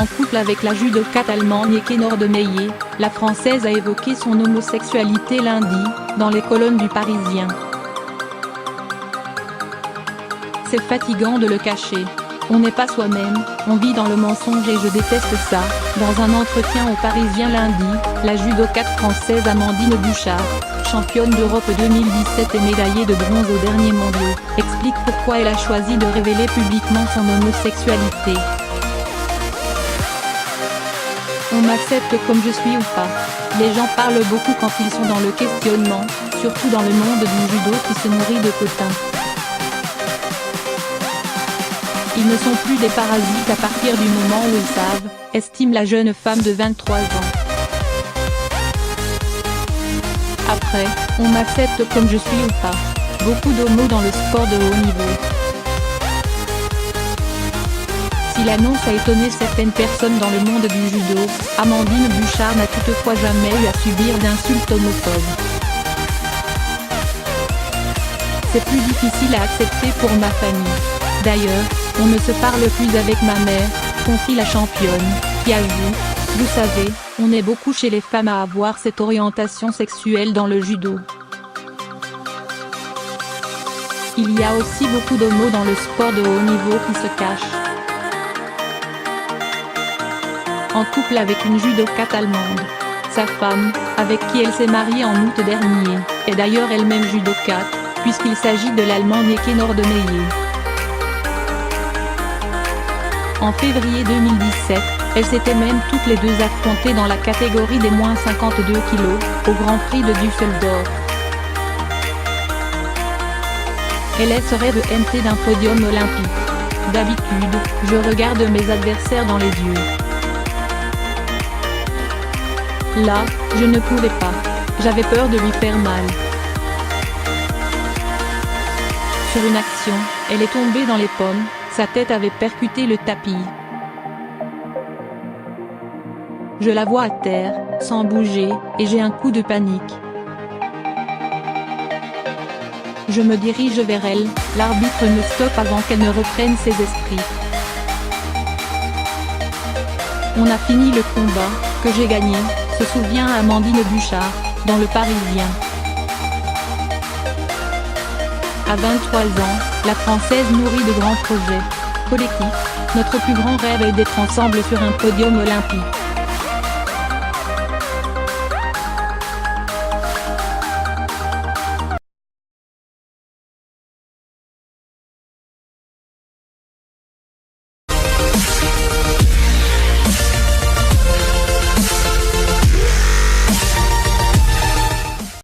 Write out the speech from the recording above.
En couple avec la judokate allemande Nieke Nordmeyer, la Française a évoqué son homosexualité lundi, dans les colonnes du Parisien. C'est fatigant de le cacher. On n'est pas soi-même, on vit dans le mensonge et je déteste ça. Dans un entretien au Parisien lundi, la judokate française Amandine Bouchard, championne d'Europe 2017 et médaillée de bronze aux derniers mondiaux, explique pourquoi elle a choisi de révéler publiquement son homosexualité. On m'accepte comme je suis ou pas. Les gens parlent beaucoup quand ils sont dans le questionnement, surtout dans le monde du judo qui se nourrit de potins. Ils ne sont plus des parasites à partir du moment où ils savent, estime la jeune femme de 23 ans. Après, on m'accepte comme je suis ou pas. Beaucoup d'homos dans le sport de haut niveau. Si l'annonce a étonné certaines personnes dans le monde du judo, Amandine Bouchard n'a toutefois jamais eu à subir d'insultes homophobes. C'est plus difficile à accepter pour ma famille. D'ailleurs, on ne se parle plus avec ma mère, confie la championne, qui ajoute « Vous savez, on est beaucoup chez les femmes à avoir cette orientation sexuelle dans le judo. Il y a aussi beaucoup d'homos dans le sport de haut niveau qui se cachent. » En couple avec une judokate allemande. Sa femme, avec qui elle s'est mariée en août dernier, est d'ailleurs elle-même judokate, puisqu'il s'agit de l'Allemand Nieke Nordmeyer. En février 2017, elles s'étaient même toutes les deux affrontées dans la catégorie des moins 52 kg, au Grand Prix de Düsseldorf. Elle serait MT d'un podium olympique. D'habitude, je regarde mes adversaires dans les yeux. Là, je ne pouvais pas. J'avais peur de lui faire mal. Sur une action, elle est tombée dans les pommes, sa tête avait percuté le tapis. Je la vois à terre, sans bouger, et j'ai un coup de panique. Je me dirige vers elle, l'arbitre me stoppe avant qu'elle ne reprenne ses esprits. On a fini le combat, que j'ai gagné, se souvient Amandine Bouchard, dans le Parisien. À 23 ans, la Française nourrit de grands projets. Collectif, notre plus grand rêve est d'être ensemble sur un podium olympique.